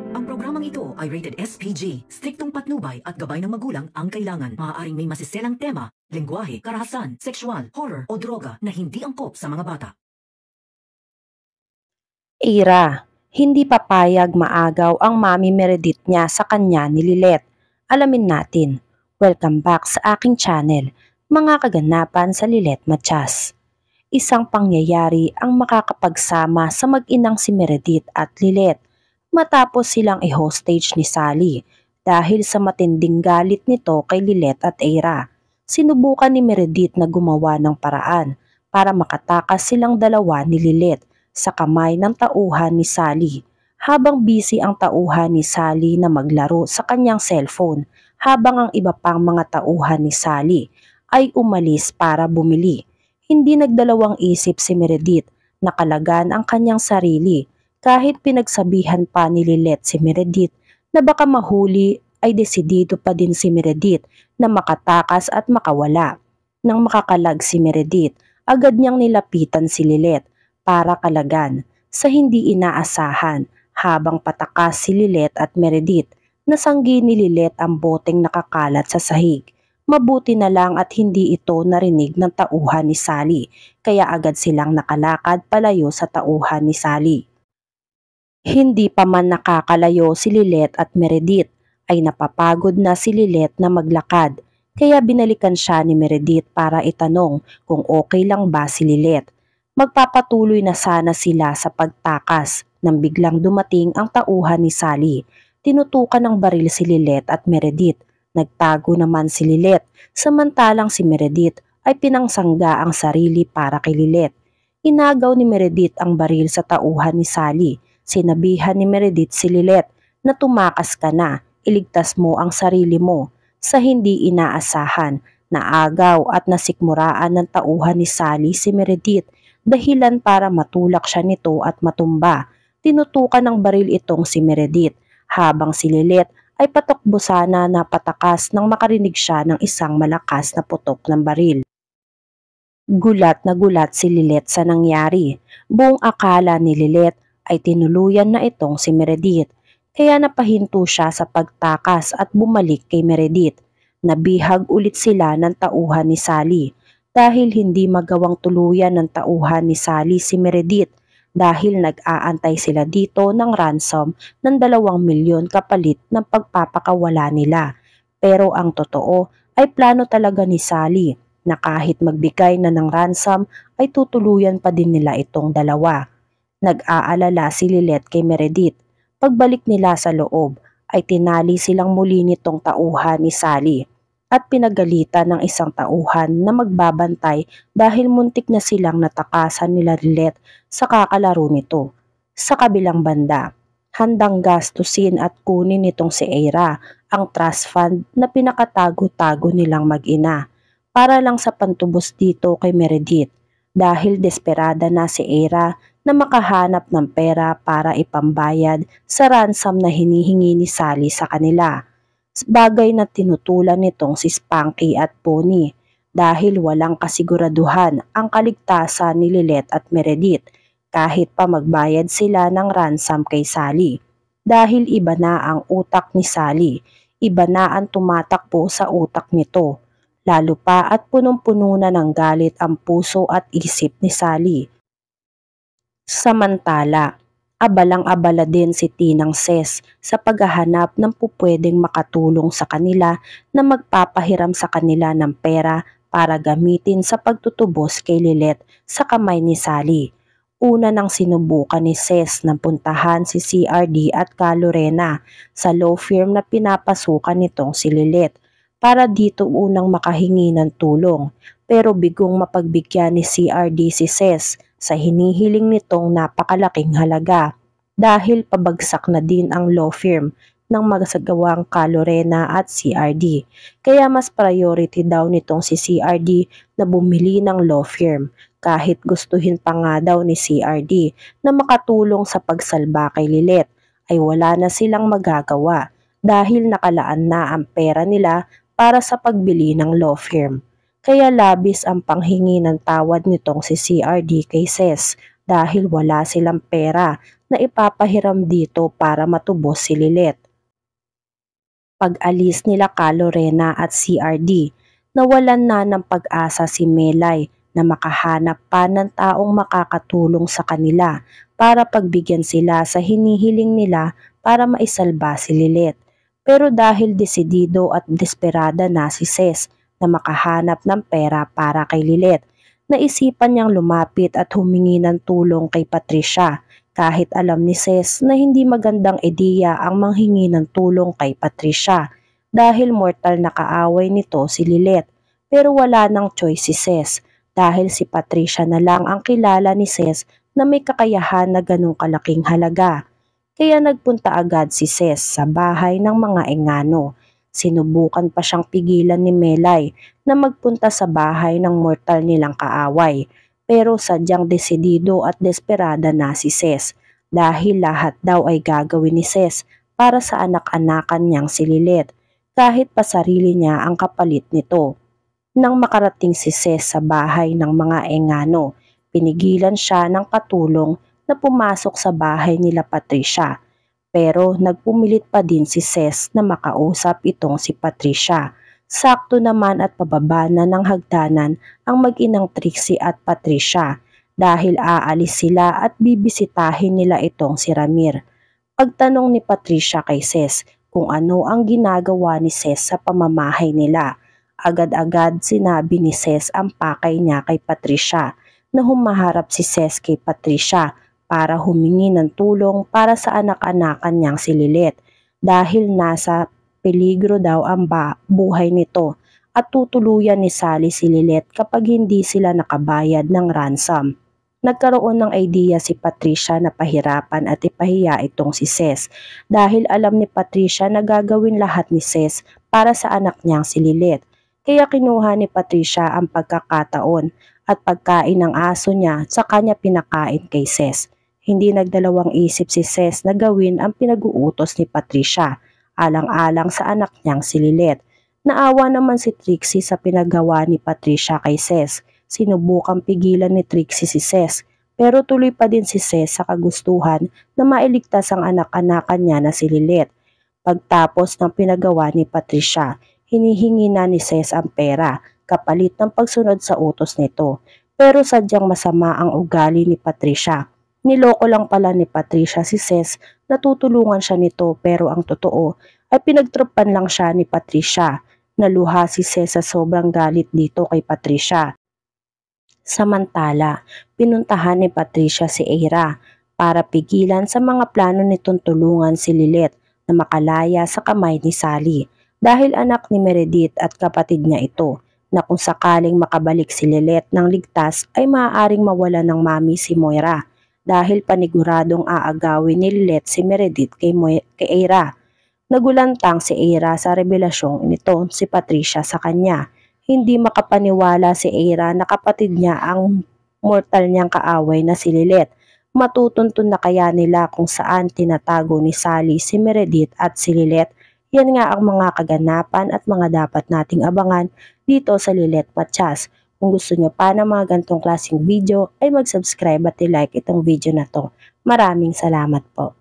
Ang programang ito ay rated SPG. Striktong patnubay at gabay ng magulang ang kailangan. Maaaring may masiselang tema, lengguwahe, karahasan, sexual, horror o droga na hindi angkop sa mga bata. Ira, hindi papayag maagaw ang Mami Meredith niya sa kanya ni Lilet. Alamin natin. Welcome back sa aking channel, mga kaganapan sa Lilet Matias. Isang pangyayari ang makakapagsama sa mag-inang si Meredith at Lilet matapos silang i-hostage ni Sally dahil sa matinding galit nito kay Lilet at Ira. Sinubukan ni Meredith na gumawa ng paraan para makatakas silang dalawa ni Lilet sa kamay ng tauhan ni Sally habang busy ang tauhan ni Sally na maglaro sa kanyang cellphone habang ang iba pang mga tauhan ni Sally ay umalis para bumili. Hindi nagdalawang isip si Meredith na kalagan ang kanyang sarili kahit pinagsabihan pa ni Lilet si Meredith na baka mahuli ay desidido pa din si Meredith na makatakas at makawala. Nang makakalag si Meredith, agad niyang nilapitan si Lilet para kalagan sa hindi inaasahan habang patakas si Lilet at Meredith. Nasanggi ni Lilet ang boteng nakakalat sa sahig. Mabuti na lang at hindi ito narinig ng tauhan ni Sally, kaya agad silang nakalakad palayo sa tauhan ni Sally. Hindi pa man nakakalayo si Lilet at Meredith, ay napapagod na si Lilet na maglakad, kaya binalikan siya ni Meredith para itanong kung okay lang ba si Lilet. Magpapatuloy na sana sila sa pagtakas nang biglang dumating ang tauhan ni Sally. Tinutukan ng baril si Lilet at Meredith. Nagtago naman si Lilet, samantalang si Meredith ay pinangsangga ang sarili para kay Lilet. Inagaw ni Meredith ang baril sa tauhan ni Sally. Sinabihan ni Meredith si Lilet na tumakas ka na, iligtas mo ang sarili mo. Sa hindi inaasahan, naagaw at nasikmuraan ng tauhan ni Sally si Meredith, dahilan para matulak siya nito at matumba. Tinutukan ng baril itong si Meredith, habang si Lilet ay patakbo sana na patakas nang makarinig siya ng isang malakas na putok ng baril. Gulat na gulat si Lilet sa nangyari. Buong akala ni Lilet ay tinuluyan na itong si Meredith, kaya napahinto siya sa pagtakas at bumalik kay Meredith. Nabihag ulit sila ng tauhan ni Sally dahil hindi magawang tuluyan ng tauhan ni Sally si Meredith dahil nag-aantay sila dito ng ransom ng 2 milyon kapalit ng pagpapakawala nila. Pero ang totoo ay plano talaga ni Sally na kahit magbigay na ng ransom ay tutuluyan pa din nila itong dalawa. Nag-aalala si Lilet kay Meredith. Pagbalik nila sa loob ay tinali silang muli nitong tauhan ni Sally at pinagalitan ng isang tauhan na magbabantay dahil muntik na silang natakasan nila Lilet sa kakalaro nito. Sa kabilang banda, handang gastusin at kunin nitong si Ira ang trust fund na pinakatago-tago nilang mag-ina para lang sa pantubos dito kay Meredith dahil desperada na si Ira na makahanap ng pera para ipambayad sa ransom na hinihingi ni Sally sa kanila. Bagay na tinutulan nitong si Spanky at Pony dahil walang kasiguraduhan ang kaligtasan ni Lilet at Meredith kahit pa magbayad sila ng ransom kay Sally. Dahil iba na ang utak ni Sally, iba na ang tumatakbo sa utak nito, lalo pa at punong-puno na ng galit ang puso at isip ni Sally. Samantala, abalang-abala din si Tinang Ses sa paghahanap ng pupwedeng makatulong sa kanila na magpapahiram sa kanila ng pera para gamitin sa pagtutubos kay Lilet sa kamay ni Sally. Una nang sinubukan ni Ses na puntahan si CRD at ka Lorena sa law firm na pinapasukan nitong si Lilet para dito unang makahingi ng tulong, pero bigong mapagbigyan ni CRD si Ses sa hinihiling nitong napakalaking halaga dahil pabagsak na din ang law firm ng magsagawang ka Lorena at CRD. Kaya mas priority daw nitong si CRD na bumili ng law firm kahit gustuhin pa nga daw ni CRD na makatulong sa pagsalba kay Lilet ay wala na silang magagawa dahil nakalaan na ang pera nila para sa pagbili ng law firm. Kaya labis ang panghingi ng tawad nitong si CRD kay Ses dahil wala silang pera na ipapahiram dito para matubos si Lilet. Pag-alis nila Lorena at CRD, nawalan na ng pag-asa si Melay na makahanap pa ng taong makakatulong sa kanila para pagbigyan sila sa hinihiling nila para maisalba si Lilet. Pero dahil desidido at desperada na si Ces na makahanap ng pera para kay Lilet, naisipan niyang lumapit at humingi ng tulong kay Patricia. Kahit alam ni Ces na hindi magandang ideya ang manghingi ng tulong kay Patricia dahil mortal na kaaway nito si Lilet. Pero wala nang choice si Ces dahil si Patricia na lang ang kilala ni Ces na may kakayahan na ganong kalaking halaga. Kaya nagpunta agad si Ces sa bahay ng mga Engano. Sinubukan pa siyang pigilan ni Melay na magpunta sa bahay ng mortal nilang kaaway. Pero sadyang desidido at desperada na si Ces dahil lahat daw ay gagawin ni Ces para sa anak-anakan niyang si Lilet kahit pa sarili niya ang kapalit nito. Nang makarating si Ces sa bahay ng mga Engano, pinigilan siya ng katulong na pumasok sa bahay nila Patricia. Pero nagpumilit pa din si Ces na makausap itong si Patricia. Sakto naman at pababa na ng hagdanan ang mag-inang Trixie at Patricia dahil aalis sila at bibisitahin nila itong si Ramir. Pagtanong ni Patricia kay Ces kung ano ang ginagawa ni Ces sa pamamahay nila, agad-agad sinabi ni Ces ang pakay niya kay Patricia na humaharap si Ces kay Patricia para humingi ng tulong para sa anak-anakan niyang si Lilet dahil nasa peligro daw ang buhay nito at tutuluyan ni Sally si Lilet kapag hindi sila nakabayad ng ransom. Nagkaroon ng idea si Patricia na pahirapan at ipahiya itong si Ces dahil alam ni Patricia na gagawin lahat ni Ces para sa anak niyang si Lilet. Kaya kinuha ni Patricia ang pagkakataon at pagkain ng aso niya sa kanya pinakain kay Ces. Hindi nagdalawang isip si Ces na gawin ang pinag-uutos ni Patricia alang-alang sa anak niyang si Lilet. Naawa naman si Trixie sa pinagawa ni Patricia kay Ces. Sinubukang pigilan ni Trixie si Ces pero tuloy pa din si Ces sa kagustuhan na mailigtas ang anak-anakan niya na si Lilet. Pagtapos ng pinagawa ni Patricia, hinihingi na ni Ces ang pera kapalit ng pagsunod sa utos nito. Pero sadyang masama ang ugali ni Patricia. Niloko lang pala ni Patricia si Ces, natutulungan siya nito pero ang totoo ay pinagtripan lang siya ni Patricia. Naluha si Ces sa sobrang galit dito kay Patricia. Samantala, pinuntahan ni Patricia si Eira para pigilan sa mga plano nitong tulungan si Lilet na makalaya sa kamay ni Sally dahil anak ni Meredith at kapatid niya ito na kung sakaling makabalik si Lilet ng ligtas ay maaaring mawala ng mami si Moira dahil paniguradong aagawin ni Lilet si Meredith kay Eira. Nagulantang si Eira sa revelasyong nito si Patricia sa kanya. Hindi makapaniwala si Eira na kapatid niya ang mortal niyang kaaway na si Lilet. Matutuntun na kaya nila kung saan tinatago ni Sally si Meredith at si Lilet? Yan nga ang mga kaganapan at mga dapat nating abangan dito sa Lilet Matias. Kung gusto niyo pa ng mga gantong klaseng video ay mag-subscribe at i-like itong video na to. Maraming salamat po.